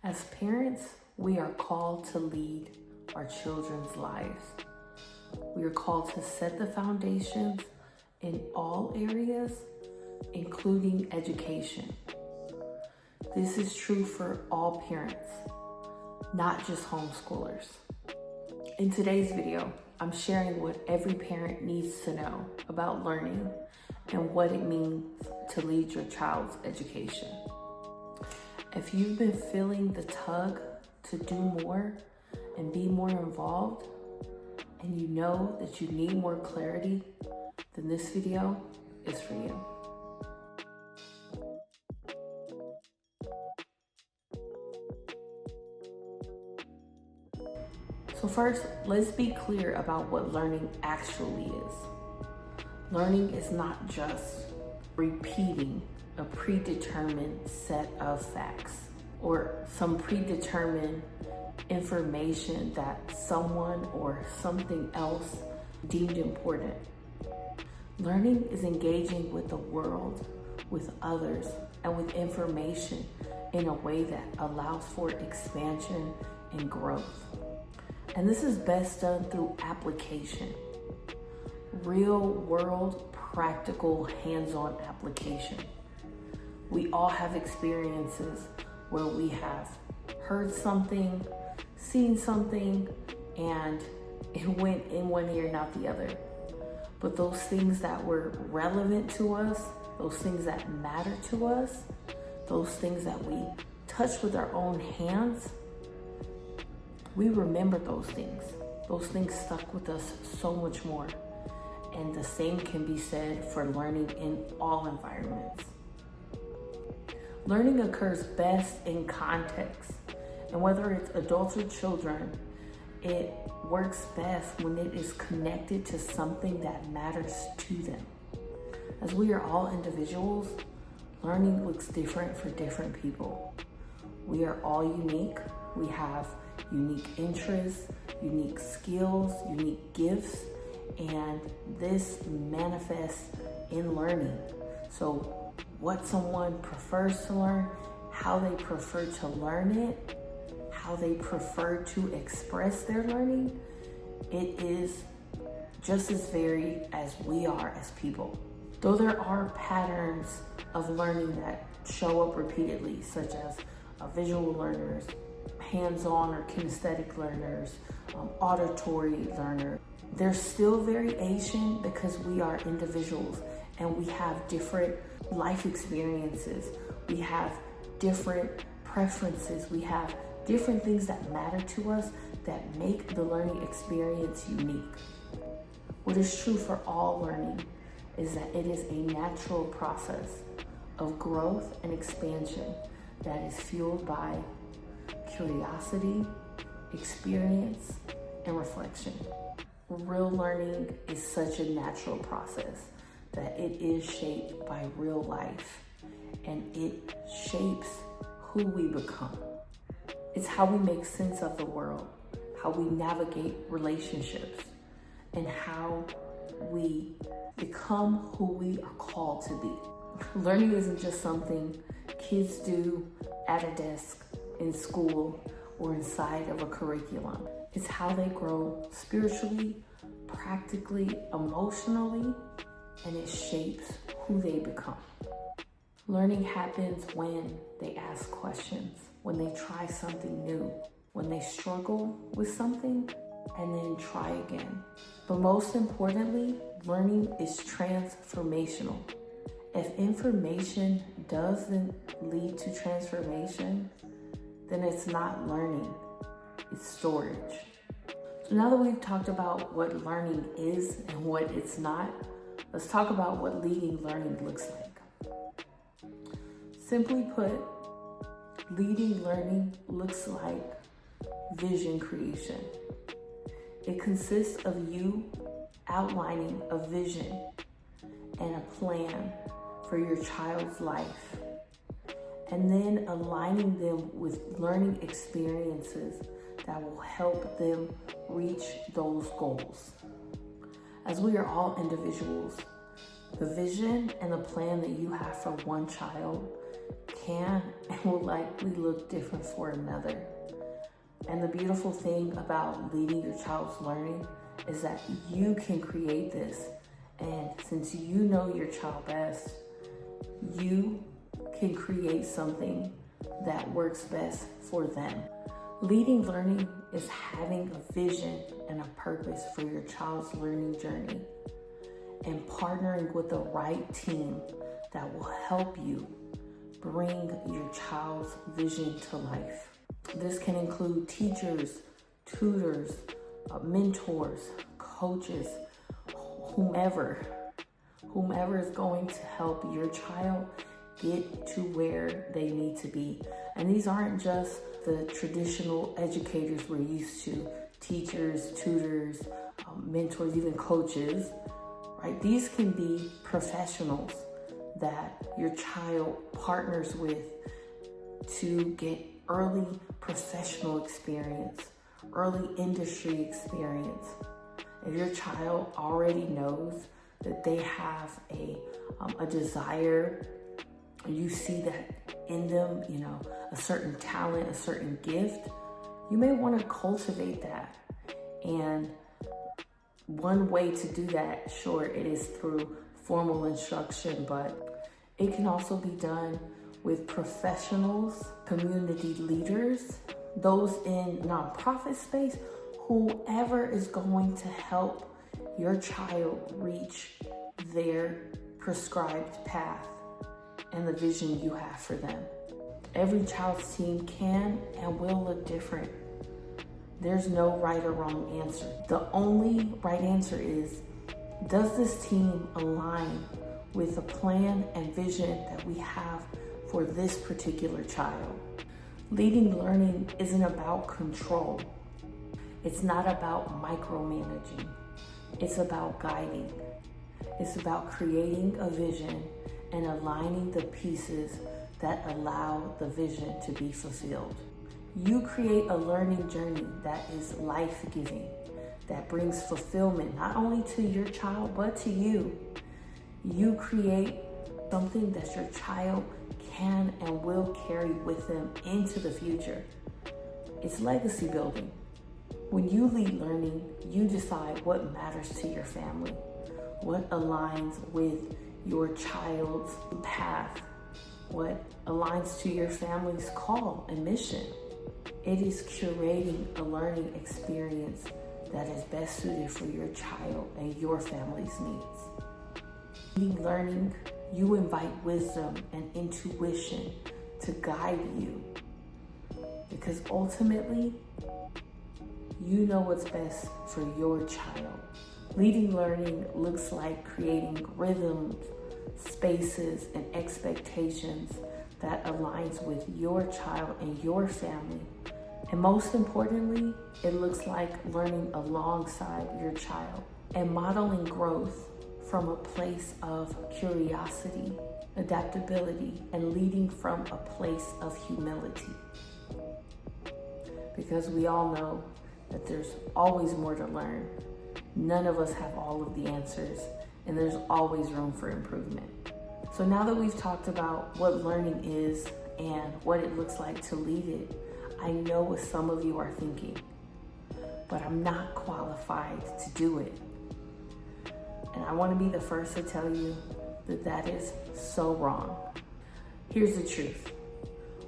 As parents, we are called to lead our children's lives. We are called to set the foundations in all areas, including education. This is true for all parents, not just homeschoolers. In today's video, I'm sharing what every parent needs to know about learning and what it means to lead your child's education. If you've been feeling the tug to do more and be more involved, and you know that you need more clarity, then this video is for you. So first, let's be clear about what learning actually is. Learning is not just repeating a predetermined set of facts or some predetermined information that someone or something else deemed important. Learning is engaging with the world, with others, and with information in a way that allows for expansion and growth. And this is best done through application. Real world, practical, hands-on application. We all have experiences where we have heard something, seen something, and it went in one ear and out the other. But those things that were relevant to us, those things that matter to us, those things that we touched with our own hands, we remember those things. Those things stuck with us so much more. And the same can be said for learning in all environments. Learning occurs best in context. And whether it's adults or children, it works best when it is connected to something that matters to them. As we are all individuals, learning looks different for different people. We are all unique. We have unique interests, unique skills, unique gifts, and this manifests in learning. So what someone prefers to learn, how they prefer to learn it, how they prefer to express their learning, it is just as varied as we are as people. Though there are patterns of learning that show up repeatedly, such as visual learners, hands-on or kinesthetic learners, auditory learners, there's still variation because we are individuals and we have different life experiences. We have different preferences. We have different things that matter to us that make the learning experience unique. What is true for all learning is that it is a natural process of growth and expansion that is fueled by curiosity, experience, and reflection. Real learning is such a natural process that it is shaped by real life, and it shapes who we become. It's how we make sense of the world, how we navigate relationships, and how we become who we are called to be. Learning isn't just something kids do at a desk, in school, or inside of a curriculum. It's how they grow spiritually, practically, emotionally, and it shapes who they become. Learning happens when they ask questions, when they try something new, when they struggle with something and then try again. But most importantly, learning is transformational. If information doesn't lead to transformation, then it's not learning, it's storage. So now that we've talked about what learning is and what it's not, let's talk about what leading learning looks like. Simply put, leading learning looks like vision creation. It consists of you outlining a vision and a plan for your child's life, and then aligning them with learning experiences that will help them reach those goals. As we are all individuals, the vision and the plan that you have for one child can and will likely look different for another. And the beautiful thing about leading your child's learning is that you can create this. And since you know your child best, you can create something that works best for them. Leading learning is having a vision and a purpose for your child's learning journey and partnering with the right team that will help you bring your child's vision to life. This can include teachers, tutors, mentors, coaches, whomever is going to help your child get to where they need to be. And these aren't just the traditional educators we're used to, teachers, tutors, mentors, even coaches, right? These can be professionals that your child partners with to get early professional experience, early industry experience. If your child already knows that they have a desire, you see that in them, a certain talent, a certain gift, you may want to cultivate that. And one way to do that, sure, it is through formal instruction, but it can also be done with professionals, community leaders, those in nonprofit space, whoever is going to help your child reach their prescribed path and the vision you have for them. Every child's team can and will look different. There's no right or wrong answer. The only right answer is, does this team align with the plan and vision that we have for this particular child? Leading learning isn't about control. It's not about micromanaging. It's about guiding. It's about creating a vision and aligning the pieces that allow the vision to be fulfilled. You create a learning journey that is life-giving, that brings fulfillment not only to your child, but to you. You create something that your child can and will carry with them into the future. It's legacy building. When you lead learning, you decide what matters to your family, what aligns with your child's path, what aligns to your family's call and mission. It is curating a learning experience that is best suited for your child and your family's needs. In learning, you invite wisdom and intuition to guide you, because ultimately, you know what's best for your child. Leading learning looks like creating rhythms, spaces, and expectations that aligns with your child and your family. And most importantly, it looks like learning alongside your child and modeling growth from a place of curiosity, adaptability, and leading from a place of humility. Because we all know that there's always more to learn. None of us have all of the answers, and there's always room for improvement. So now that we've talked about what learning is and what it looks like to lead it, I know what some of you are thinking, but I'm not qualified to do it. And I want to be the first to tell you that that is so wrong. Here's the truth.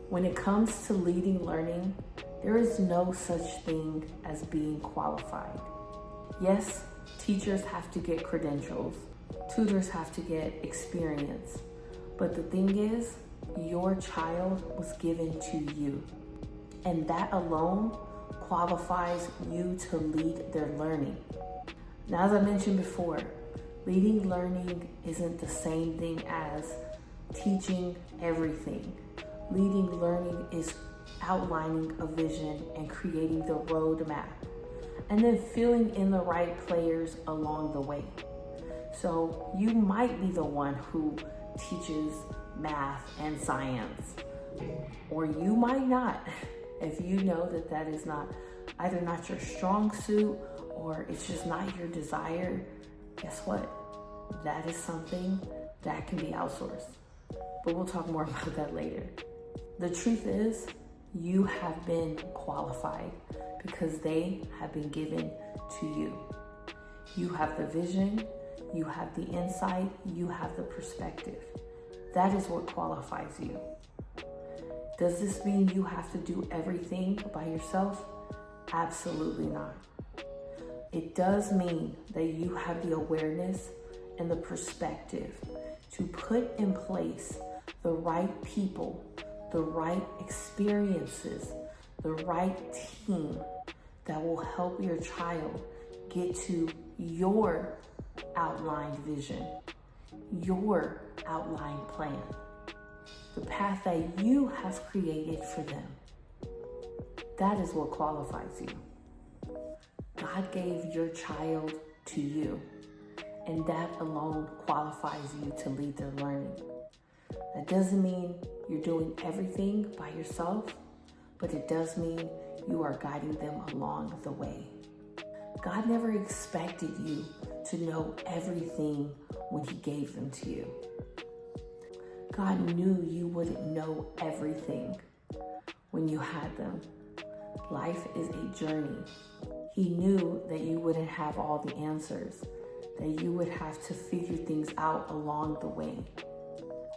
When it comes to leading learning, there is no such thing as being qualified. Yes, teachers have to get credentials, tutors have to get experience, but the thing is, your child was given to you, and that alone qualifies you to lead their learning. Now, as I mentioned before, leading learning isn't the same thing as teaching everything. Leading learning is outlining a vision and creating the roadmap, and then filling in the right players along the way. So you might be the one who teaches math and science, or you might not. If you know that that is either not your strong suit or it's just not your desire, guess what? That is something that can be outsourced. but we'll talk more about that later. The truth is, you have been qualified because they have been given to you. You have the vision, you have the insight, you have the perspective. That is what qualifies you. Does this mean you have to do everything by yourself? Absolutely not. It does mean that you have the awareness and the perspective to put in place the right people, the right experiences, the right team that will help your child get to your outlined vision, your outlined plan, the path that you have created for them. That is what qualifies you. God gave your child to you, and that alone qualifies you to lead their learning. That doesn't mean you're doing everything by yourself, but it does mean you are guiding them along the way. God never expected you to know everything when He gave them to you. God knew you wouldn't know everything when you had them. Life is a journey. He knew that you wouldn't have all the answers, that you would have to figure things out along the way.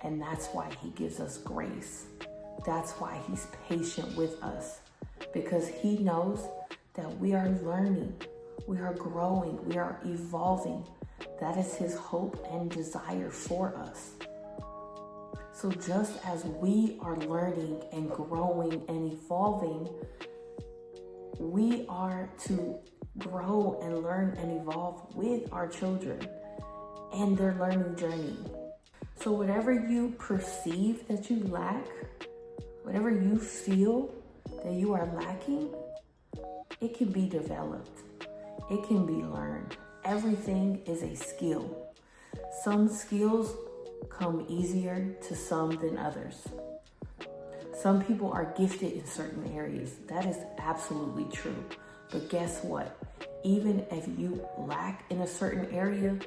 And that's why He gives us grace. That's why He's patient with us, because He knows that we are learning, we are growing, we are evolving. That is His hope and desire for us. So just as we are learning and growing and evolving, we are to grow and learn and evolve with our children and their learning journey. So whatever you perceive that you lack, whatever you feel that you are lacking, it can be developed. It can be learned. Everything is a skill. Some skills come easier to some than others. Some people are gifted in certain areas. That is absolutely true. But guess what? Even if you lack in a certain area,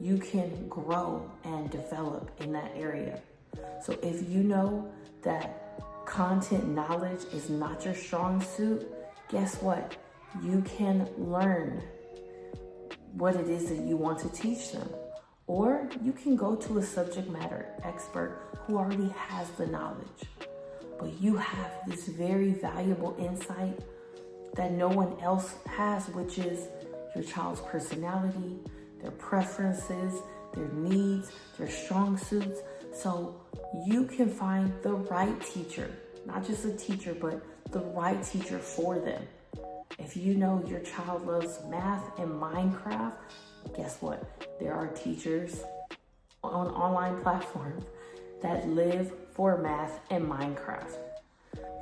you can grow and develop in that area. So if you know that content knowledge is not your strong suit, guess what? You can learn what it is that you want to teach them. Or you can go to a subject matter expert who already has the knowledge. But you have this very valuable insight that no one else has, which is your child's personality, their preferences, their needs, their strong suits. So you can find the right teacher, not just a teacher, but the right teacher for them. If you know your child loves math and Minecraft, guess what? There are teachers on online platforms that live for math and Minecraft.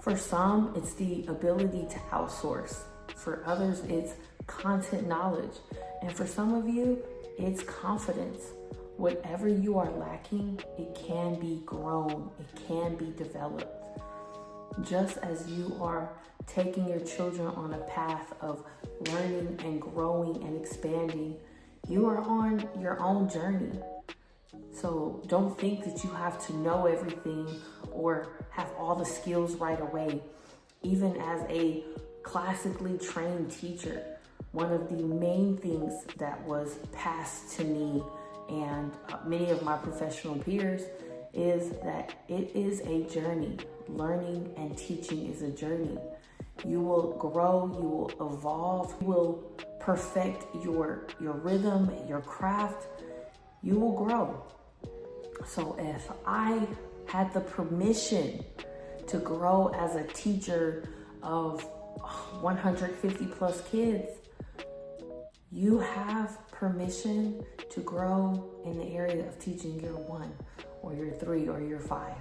For some, it's the ability to outsource. For others, it's content knowledge. And for some of you, it's confidence. Whatever you are lacking, it can be grown. It can be developed. Just as you are taking your children on a path of learning and growing and expanding, you are on your own journey. So don't think that you have to know everything or have all the skills right away. Even as a classically trained teacher, one of the main things that was passed to me and many of my professional peers is that it is a journey. Learning and teaching is a journey. You will grow, you will evolve, you will perfect your rhythm, your craft. You will grow. So if I had the permission to grow as a teacher of 150 plus kids, you have permission to grow in the area of teaching year 1 or year 3 or year 5.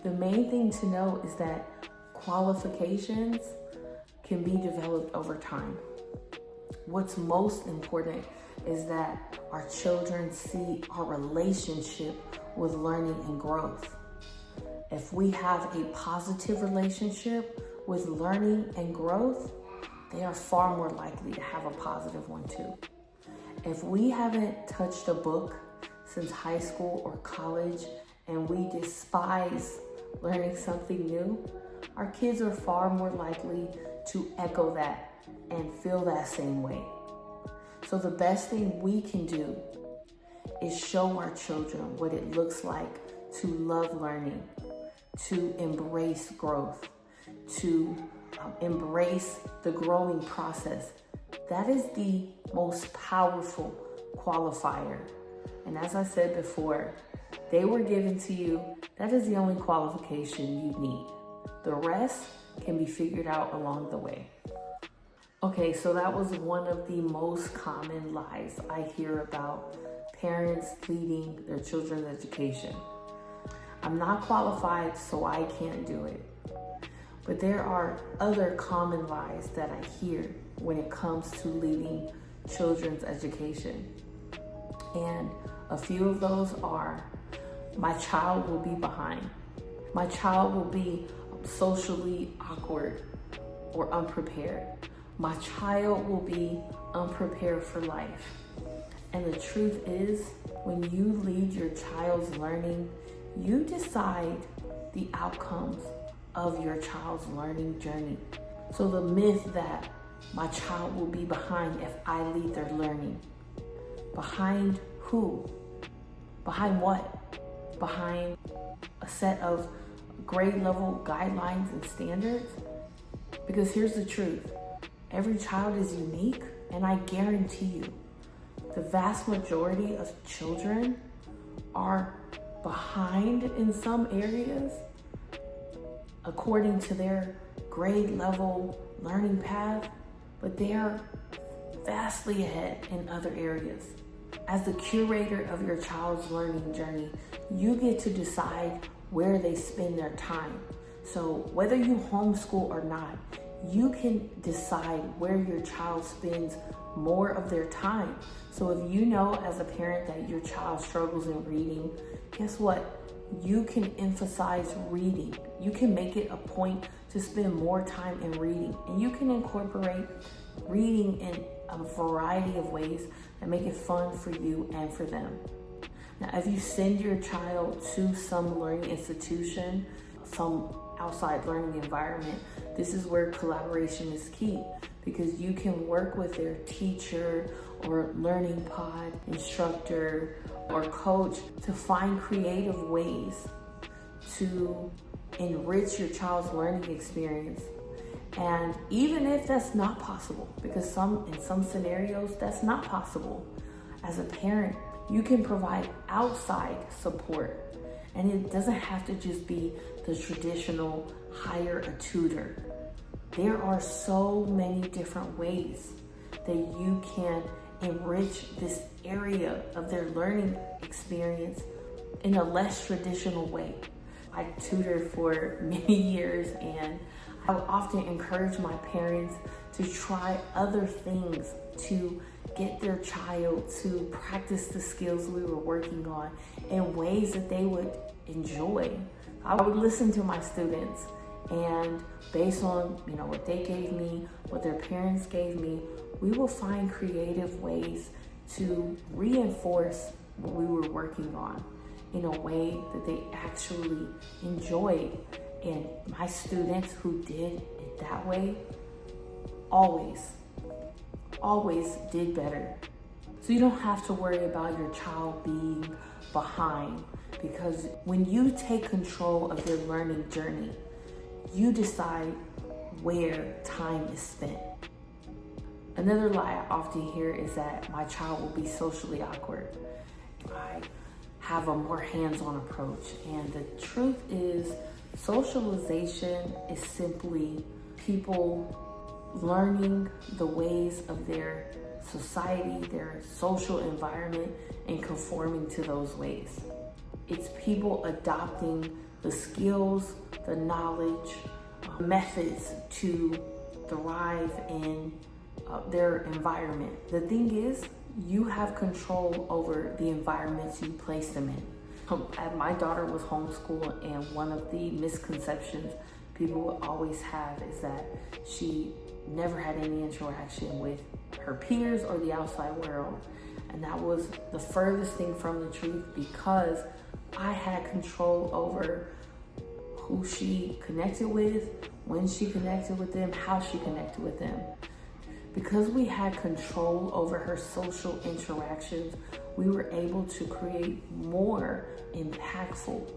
The main thing to know is that qualifications can be developed over time. What's most important is that our children see our relationship with learning and growth. If we have a positive relationship with learning and growth, they are far more likely to have a positive one too. If we haven't touched a book since high school or college and we despise learning something new, our kids are far more likely to echo that and feel that same way. So the best thing we can do is show our children what it looks like to love learning, to embrace growth, to embrace the growing process. That is the most powerful qualifier. And as I said before, they were given to you. That is the only qualification you need. The rest can be figured out along the way. Okay, so that was one of the most common lies I hear about parents leading their children's education. I'm not qualified, so I can't do it. But there are other common lies that I hear when it comes to leading children's education. And a few of those are, my child will be behind. My child will be socially awkward or unprepared. My child will be unprepared for life. And the truth is, when you lead your child's learning, you decide the outcomes of your child's learning journey. So the myth that my child will be behind if I lead their learning. Behind who? Behind what? Behind a set of grade level guidelines and standards? Because here's the truth. Every child is unique, and I guarantee you, the vast majority of children are behind in some areas according to their grade level learning path, but they are vastly ahead in other areas. As the curator of your child's learning journey, you get to decide where they spend their time. So whether you homeschool or not, you can decide where your child spends more of their time. So if you know as a parent that your child struggles in reading, guess what? You can emphasize reading. You can make it a point to spend more time in reading, and you can incorporate reading in a variety of ways that make it fun for you and for them. Now, if you send your child to some learning institution, some outside learning environment, this is where collaboration is key, because you can work with their teacher or learning pod instructor or coach to find creative ways to enrich your child's learning experience. And even if that's not possible, because in some scenarios that's not possible, as a parent, you can provide outside support. And it doesn't have to just be the traditional hire a tutor. There are so many different ways that you can enrich this area of their learning experience in a less traditional way. I tutored for many years, and I would often encourage my parents to try other things to get their child to practice the skills we were working on in ways that they would enjoy. I would listen to my students, and based on what they gave me, what their parents gave me, we will find creative ways to reinforce what we were working on in a way that they actually enjoyed. And my students who did it that way always did better. So you don't have to worry about your child being behind, because when you take control of their learning journey, you decide where time is spent. Another lie I often hear is that my child will be socially awkward. I have a more hands-on approach, and the truth is, socialization is simply people learning the ways of their society, their social environment, and conforming to those ways. It's people adopting the skills, the knowledge, methods to thrive in their environment. The thing is, you have control over the environments you place them in. My daughter was homeschooled, and one of the misconceptions people will always have is that she never had any interaction with her peers or the outside world. And that was the furthest thing from the truth, because I had control over who she connected with, when she connected with them, how she connected with them. Because we had control over her social interactions, we were able to create more impactful,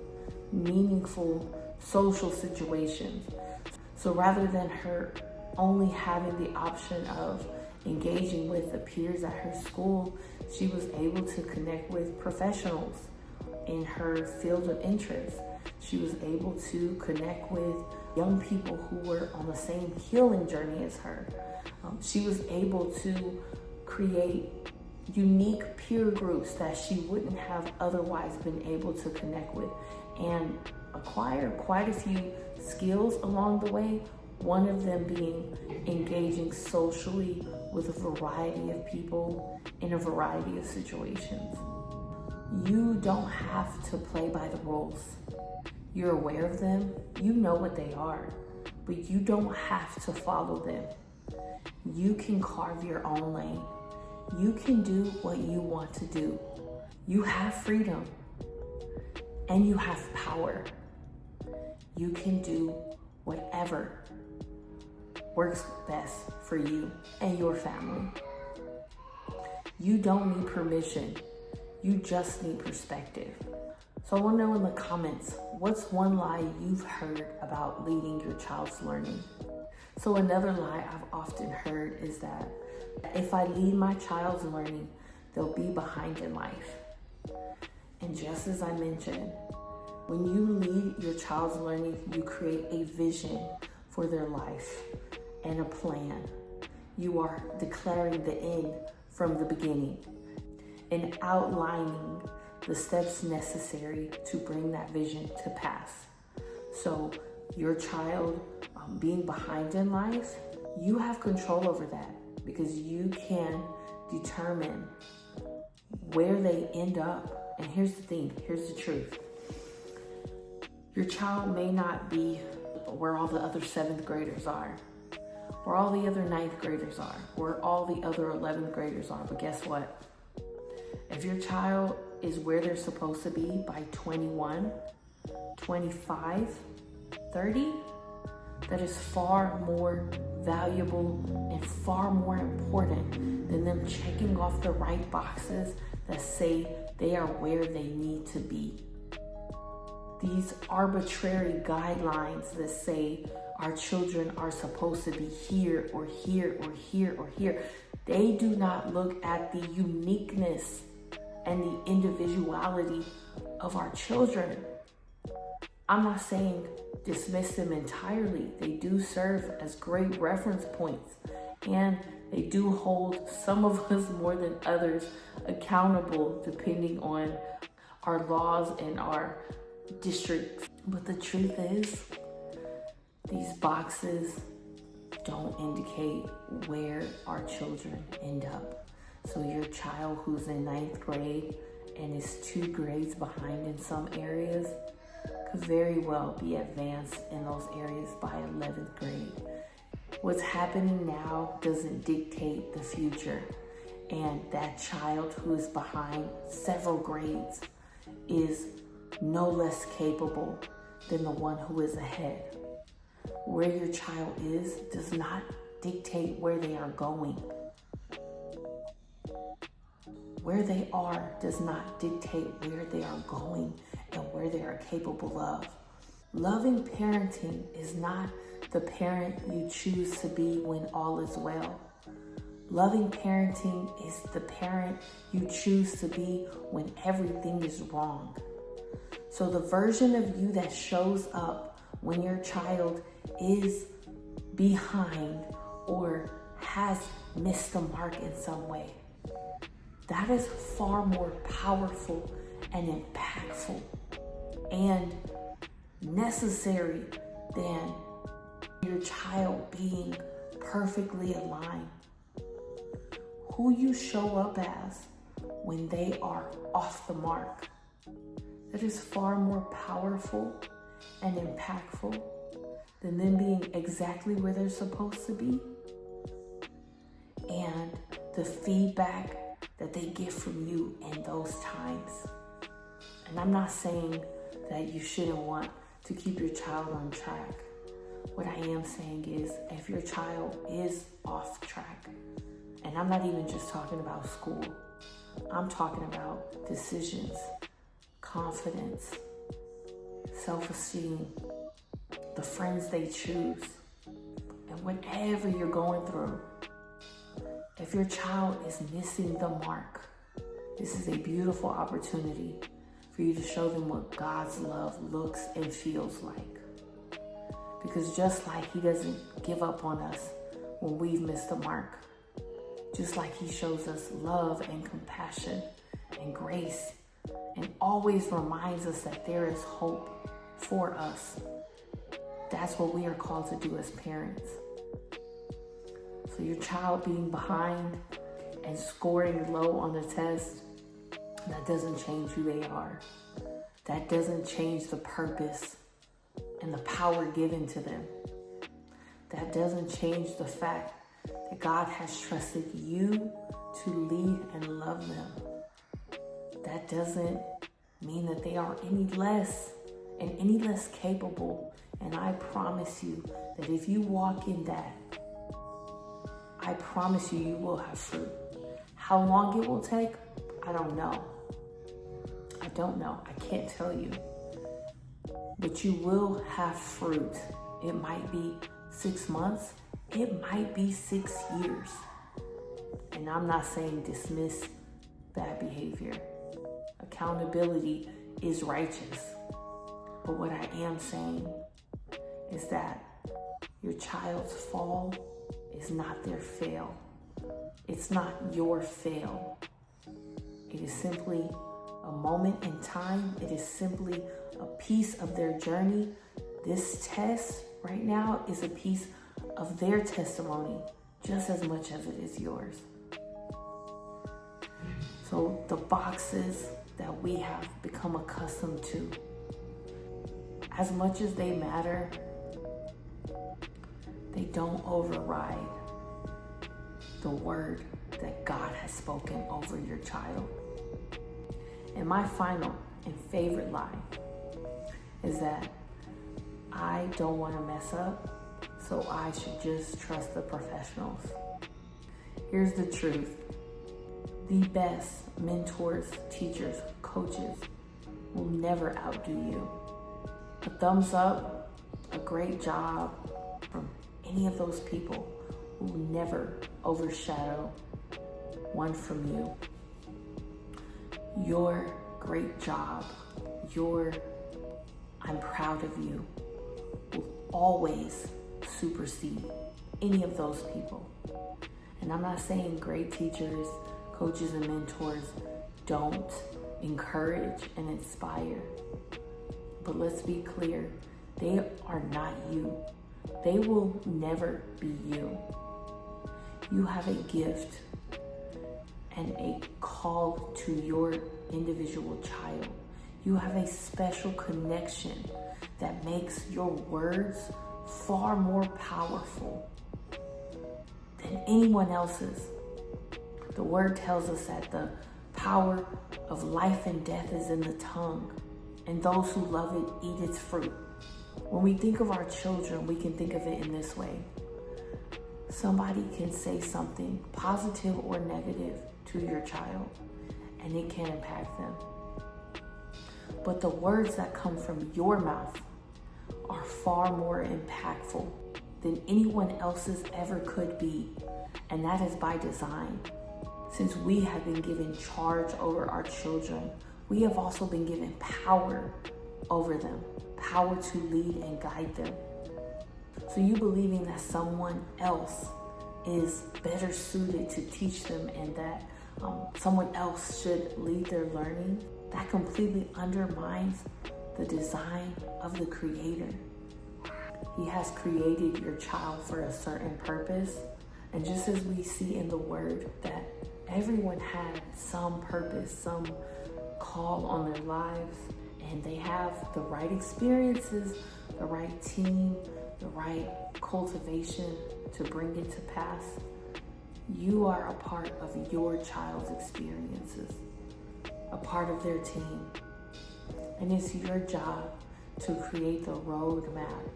meaningful social situations. So rather than her only having the option of engaging with the peers at her school, she was able to connect with professionals in her field of interest. She was able to connect with young people who were on the same healing journey as her. She was able to create unique peer groups that she wouldn't have otherwise been able to connect with, and acquire quite a few skills along the way. One of them being engaging socially with a variety of people in a variety of situations. You don't have to play by the rules. You're aware of them, you know what they are, but you don't have to follow them. You can carve your own lane. You can do what you want to do. You have freedom and you have power. You can do whatever works best for you and your family. You don't need permission. You just need perspective. So I want to know in the comments, what's one lie you've heard about leading your child's learning? So another lie I've often heard is that if I lead my child's learning, they'll be behind in life. And just as I mentioned, when you lead your child's learning, you create a vision for their life and a plan. You are declaring the end from the beginning and outlining the steps necessary to bring that vision to pass. So your child being behind in life, you have control over that because you can determine where they end up. And here's the thing, here's the truth. Your child may not be where all the other 7th graders are, where all the other 9th graders are, where all the other 11th graders are, but guess what? If your child is where they're supposed to be by 21, 25, 30, that is far more valuable and far more important than them checking off the right boxes that say they are where they need to be. These arbitrary guidelines that say our children are supposed to be here or here or here or here, they do not look at the uniqueness and the individuality of our children. I'm not saying dismiss them entirely. They do serve as great reference points, and they do hold some of us more than others accountable depending on our laws and our districts. But the truth is, these boxes don't indicate where our children end up. So your child who's in 9th grade and is 2 grades behind in some areas could very well be advanced in those areas by 11th grade. What's happening now doesn't dictate the future, and that child who is behind several grades is no less capable than the one who is ahead. Where your child is does not dictate where they are going. Where they are does not dictate where they are going and where they are capable of. Loving parenting is not the parent you choose to be when all is well. Loving parenting is the parent you choose to be when everything is wrong. So the version of you that shows up when your child is behind or has missed the mark in some way, that is far more powerful and impactful and necessary than your child being perfectly aligned. Who you show up as when they are off the mark, that is far more powerful and impactful than them being exactly where they're supposed to be, and the feedback that they get from you in those times. And I'm not saying that you shouldn't want to keep your child on track. What I am saying is, if your child is off track, and I'm not even just talking about school, I'm talking about decisions, confidence, self-esteem, the friends they choose, and whatever you're going through, if your child is missing the mark, this is a beautiful opportunity for you to show them what God's love looks and feels like. Because just like He doesn't give up on us when we've missed the mark, just like He shows us love and compassion and grace and always reminds us that there is hope for us, that's what we are called to do as parents. So your child being behind and scoring low on the test, that doesn't change who they are. That doesn't change the purpose and the power given to them. That doesn't change the fact that God has trusted you to lead and love them. That doesn't mean that they are any less capable. And I promise you that if you walk in that, I promise you, you will have fruit. How long it will take, I don't know. I can't tell you. But you will have fruit. It might be 6 months. It might be 6 years. And I'm not saying dismiss bad behavior. Accountability is righteous. But what I am saying is that your child's fall is not their fail. It's not your fail. It is simply a moment in time. It is simply a piece of their journey. This test right now is a piece of their testimony just as much as it is yours. So the boxes that we have become accustomed to, as much as they matter, they don't override the word that God has spoken over your child. And my final and favorite line is that I don't want to mess up, so I should just trust the professionals. Here's the truth. The best mentors, teachers, coaches will never outdo you. A thumbs up, a great job from any of those people will never overshadow one from you. Your great job, your I'm proud of you will always supersede any of those people. And I'm not saying great teachers, coaches, and mentors don't encourage and inspire. But let's be clear, they are not you. They will never be you. You have a gift and a call to your individual child. You have a special connection that makes your words far more powerful than anyone else's. The word tells us that the power of life and death is in the tongue, and those who love it eat its fruit. When we think of our children, we can think of it in this way. Somebody can say something positive or negative to your child, and it can impact them. But the words that come from your mouth are far more impactful than anyone else's ever could be, and that is by design. Since we have been given charge over our children, we have also been given power over them, power to lead and guide them. So you believing that someone else is better suited to teach them and that someone else should lead their learning, that completely undermines the design of the Creator. He has created your child for a certain purpose. And just as we see in the Word that everyone had some purpose, some call on their lives, and they have the right experiences, the right team, the right cultivation to bring it to pass, you are a part of your child's experiences, a part of their team. And it's your job to create the roadmap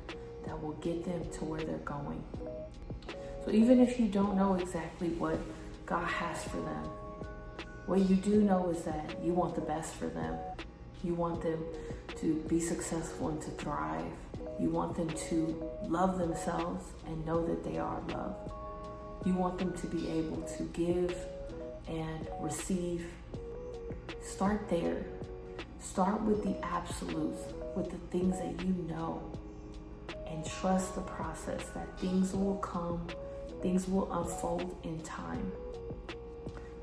that will get them to where they're going. So even if you don't know exactly what God has for them, what you do know is that you want the best for them. You want them to be successful and to thrive. You want them to love themselves and know that they are loved. You want them to be able to give and receive. Start there. Start with the absolutes, with the things that you know, and trust the process that things will come, things will unfold in time.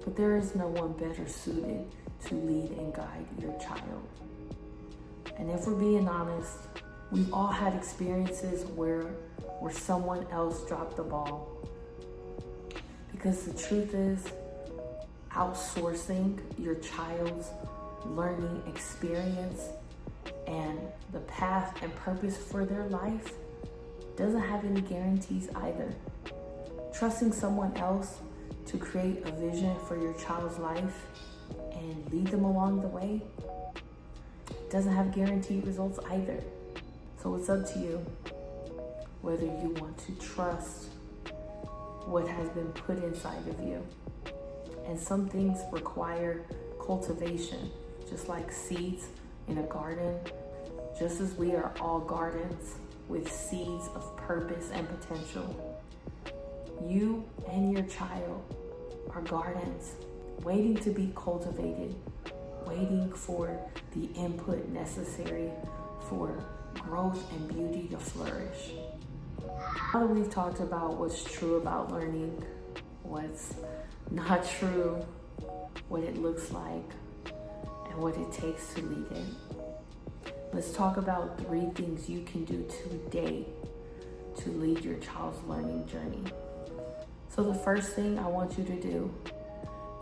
But there is no one better suited to lead and guide your child. And if we're being honest, we've all had experiences where someone else dropped the ball. Because the truth is, outsourcing your child's learning experience and the path and purpose for their life doesn't have any guarantees either. Trusting someone else to create a vision for your child's life and lead them along the way doesn't have guaranteed results either. So it's up to you whether you want to trust what has been put inside of you. And some things require cultivation, just like seeds in a garden, just as we are all gardens with seeds of purpose and potential. You and your child are gardens waiting to be cultivated, waiting for the input necessary for growth and beauty to flourish. Now that we've talked about what's true about learning, what's not true, what it looks like, and what it takes to lead it, let's talk about 3 things you can do today to lead your child's learning journey. So the first thing I want you to do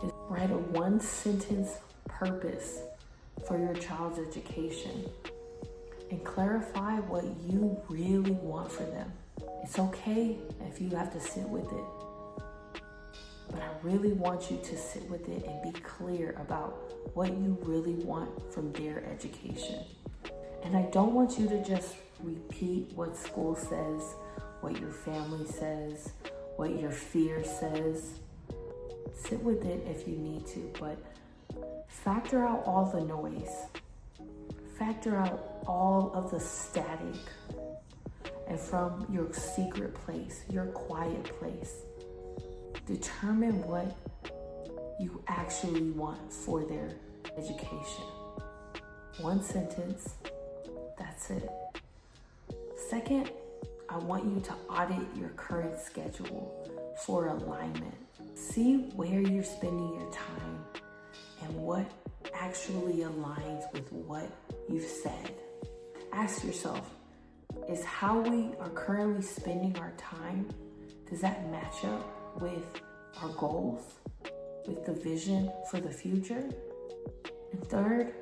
is write a 1-sentence purpose for your child's education and clarify what you really want for them. It's okay if you have to sit with it, but I really want you to sit with it and be clear about what you really want from their education. And I don't want you to just repeat what school says, what your family says, what your fear says. Sit with it if you need to, but factor out all the noise. Factor out all of the static. And from your secret place, your quiet place, determine what you actually want for their education. 1 sentence, that's it. Second, I want you to audit your current schedule for alignment. See where you're spending your time and what actually aligns with what you've said. Ask yourself, is how we are currently spending our time, does that match up with our goals, with the vision for the future? And third,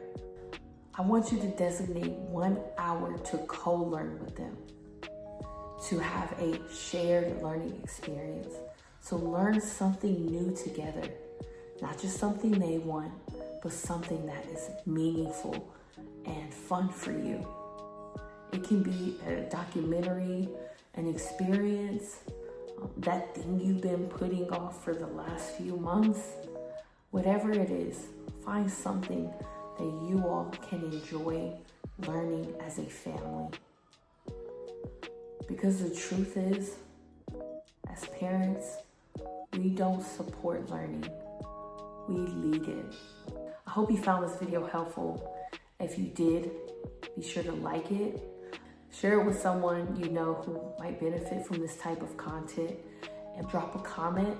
I want you to designate 1 hour to co-learn with them, to have a shared learning experience, to learn something new together, not just something they want, but something that is meaningful and fun for you. It can be a documentary, an experience, that thing you've been putting off for the last few months. Whatever it is, find something that you all can enjoy learning as a family. Because the truth is, as parents, we don't support learning, we lead it. I hope you found this video helpful. If you did, be sure to like it. Share it with someone you know who might benefit from this type of content, and drop a comment.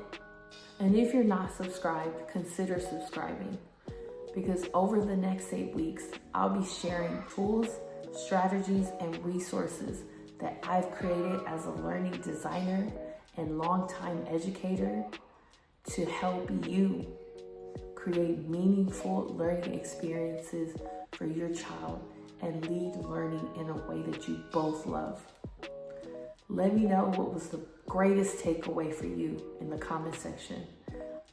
And if you're not subscribed, consider subscribing, because over the next 8 weeks, I'll be sharing tools, strategies, and resources that I've created as a learning designer and longtime educator to help you create meaningful learning experiences for your child and lead learning in a way that you both love. Let me know what was the greatest takeaway for you in the comment section.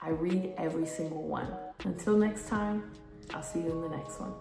I read every single one. Until next time, I'll see you in the next one.